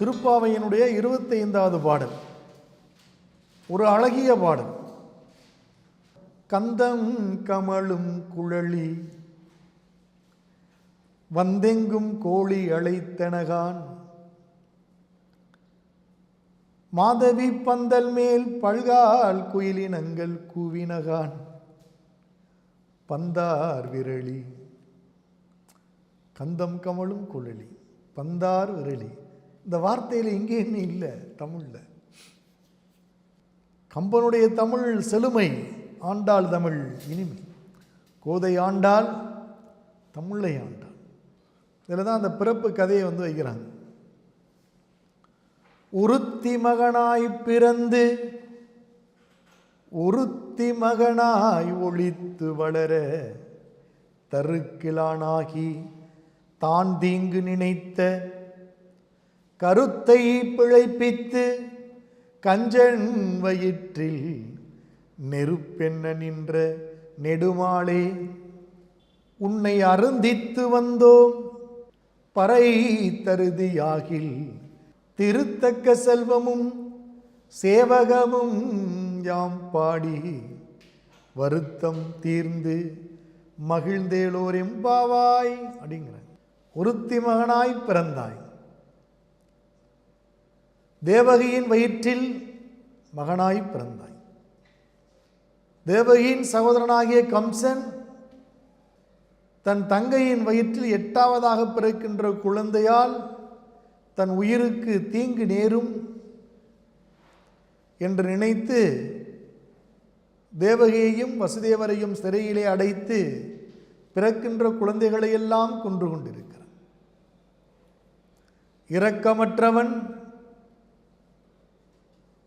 திருப்பாவையினுடைய 25வது பாடல் ஒரு அழகிய பாடல். கந்தம் கமழும் குழலி வந்தெங்கும் கோழி அழைத்தனகான், மாதவி பந்தல் மேல் பல்கால் குயிலினங்கள் கூவினகான், பந்தார் விரலி. கந்தம் கமழும் குழலி, பந்தார் விரலி. இந்த வார்த்தையில் இங்கே என்ன இல்லை தமிழில். கம்பனுடைய தமிழ் செழுமை, ஆண்டாள் தமிழ் இனிமை. கோதை ஆண்டாள், தமிழை ஆண்டாள். இதில் தான் அந்த பிறப்பு கதையை வைக்கிறாங்க. ஒருத்தி மகனாய் பிறந்து ஒருத்தி மகனாய் ஒளித்து வளர, தருக்கிலானாகி தான் தீங்கு நினைத்த கருத்தை பிழைப்பித்து, கஞ்சன் வயிற்றில் நெருப்பென்ன நின்ற நெடுமாளே, உன்னை அருந்தித்து வந்தோம் பறை தருதியாகில், திருத்தக்க செல்வமும் சேவகமும் யாம் பாடி, வருத்தம் தீர்ந்து மகிழ்ந்தேலோர் எம்பாவாய் அப்படிங்கிற. ஒருத்தி மகனாய் பிறந்தாய், தேவகியின் வயிற்றில் மகனாய் பிறந்தாய். தேவகியின் சகோதரனாகிய கம்சன் தன் தங்கையின் வயிற்றில் 8வதாக பிறக்கின்ற குழந்தையால் தன் உயிருக்கு தீங்கு நேரும் என்று நினைத்து தேவகியையும் வசுதேவரையும் சிறையிலே அடைத்து பிறக்கின்ற குழந்தைகளையெல்லாம் கொன்று கொண்டிருக்கிறான். இரக்கமற்றவன்,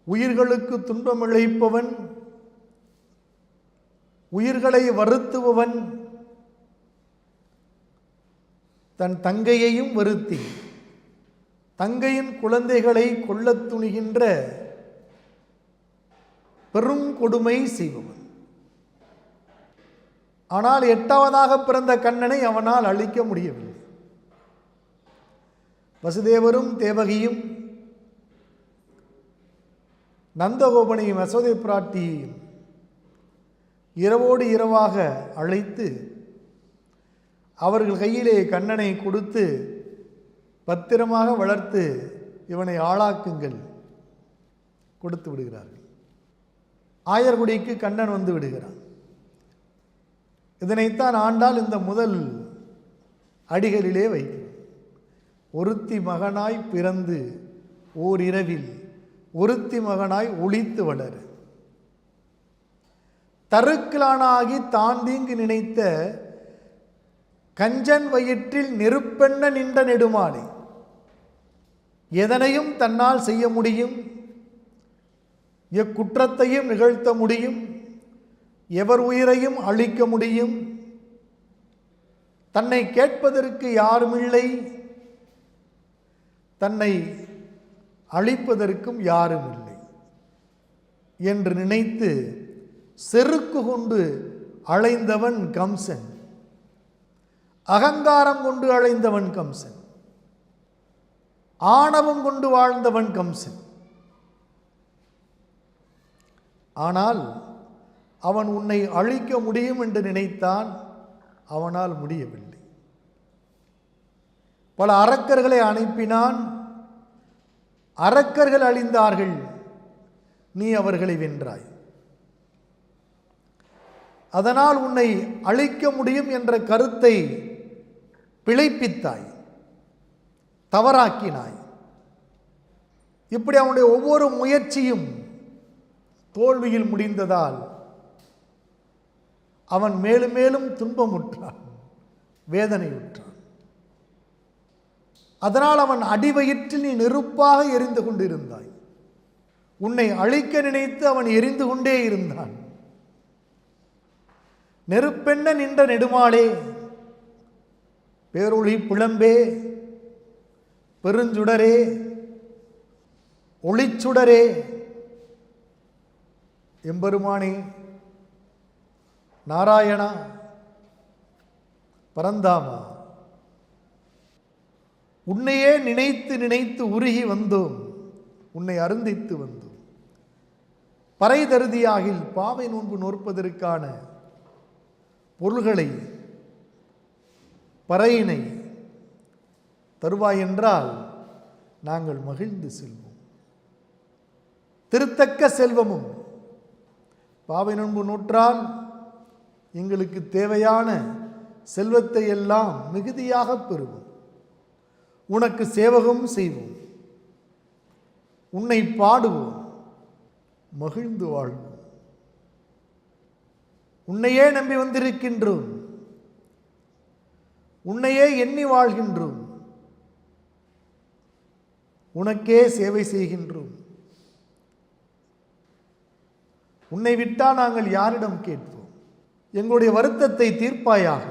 உயிர்களுக்கு துன்பம் இழைப்பவன், உயிர்களை வருத்துபவன், தன் தங்கையையும் வருத்தி தங்கையின் குழந்தைகளை கொல்லத் துணிகின்ற பெரும் கொடுமை செய்பவன். ஆனால் 8வதாக பிறந்த கண்ணனை அவனால் அழிக்க முடியவில்லை. வசுதேவரும் தேவகியும் நந்தகோபனையும் யசோதை பிராட்டியையும் இரவோடு இரவாக அழைத்து அவர்கள் கையிலே கண்ணனை கொடுத்து பத்திரமாக வளர்த்து இவனை ஆளாக்குங்கள் கொடுத்து விடுகிறார்கள். ஆயர்குடிக்கு கண்ணன் வந்து விடுகிறான். இதனைத்தான் ஆண்டாள் இந்த முதல் அடிகளிலே வைக்கிறார். ஒருத்தி மகனாய் பிறந்து ஓரிரவில் ஒருத்தி மகனாய் ஒளித்து வளர, தருக்கிலானாகி தான் தீங்கு நினைத்த கஞ்சன் வயிற்றில் நெருப்பென்ன நின்ற நெடுமாளே. எதனையும் தன்னால் செய்ய முடியும், எக்குற்றத்தையும் நிகழ்த்த முடியும், எவர் உயிரையும் அழிக்க முடியும், தன்னை கேட்பதற்கு யாருமில்லை, தன்னை அழிப்பதற்கும் யாரும் இல்லை என்று நினைத்து செருக்கு கொண்டு அலைந்தவன் கம்சன். அகங்காரம் கொண்டு அலைந்தவன் கம்சன். ஆணவம் கொண்டு வாழ்ந்தவன் கம்சன். ஆனால் அவன் உன்னை அழிக்க முடியும் என்று நினைத்தான். அவனால் முடியவில்லை. பல அரக்கர்களை அனுப்பினான். அரக்கர்கள் அழிந்தார்கள், நீ அவர்களை வென்றாய். அதனால் உன்னை அழிக்க முடியும் என்ற கருத்தை பிழைப்பித்தாய், தவறாக்கினாய். இப்படி அவனுடைய ஒவ்வொரு முயற்சியும் தோல்வியில் முடிந்ததால் அவன் மேலும் மேலும் துன்பமுற்றான், வேதனையுற்றான். அதனால் அவன் அடிவயிற்றில் நீ நெருப்பாக எரிந்து கொண்டிருந்தாய். உன்னை அழிக்க நினைத்து அவன் எரிந்து கொண்டே இருந்தான். நெருப்பென்ன நின்ற நெடுமாளே, பேரொளி பிளம்பே, பெருஞ்சுடரே, ஒளிச்சுடரே, எம்பெருமானே, நாராயணா, பரந்தாமா, உன்னையே நினைத்து நினைத்து உருகி வந்தோம், உன்னை அருந்தித்து வந்தோம். பறை தருதியாகில் பாவை நோன்பு நோற்பதற்கான பொருள்களை பறையினை தருவாய் என்றால் நாங்கள் மகிழ்ந்து செல்வோம். திருத்தக்க செல்வமும் பாவை நோன்பு நோற்றால் எங்களுக்கு தேவையான செல்வத்தை எல்லாம் மிகுதியாக பெறுவோம். உனக்கு சேவகம் செய்வோம், உன்னை பாடுவோம், மகிழ்ந்து வாழ்வோம். உன்னையே நம்பி வந்திருக்கின்றோம், உன்னையே எண்ணி வாழ்கின்றோம், உனக்கே சேவை செய்கின்றோம். உன்னை விட்டால் நாங்கள் யாரிடம் கேட்போம்? எங்களுடைய வருத்தத்தை தீர்ப்பாயாக.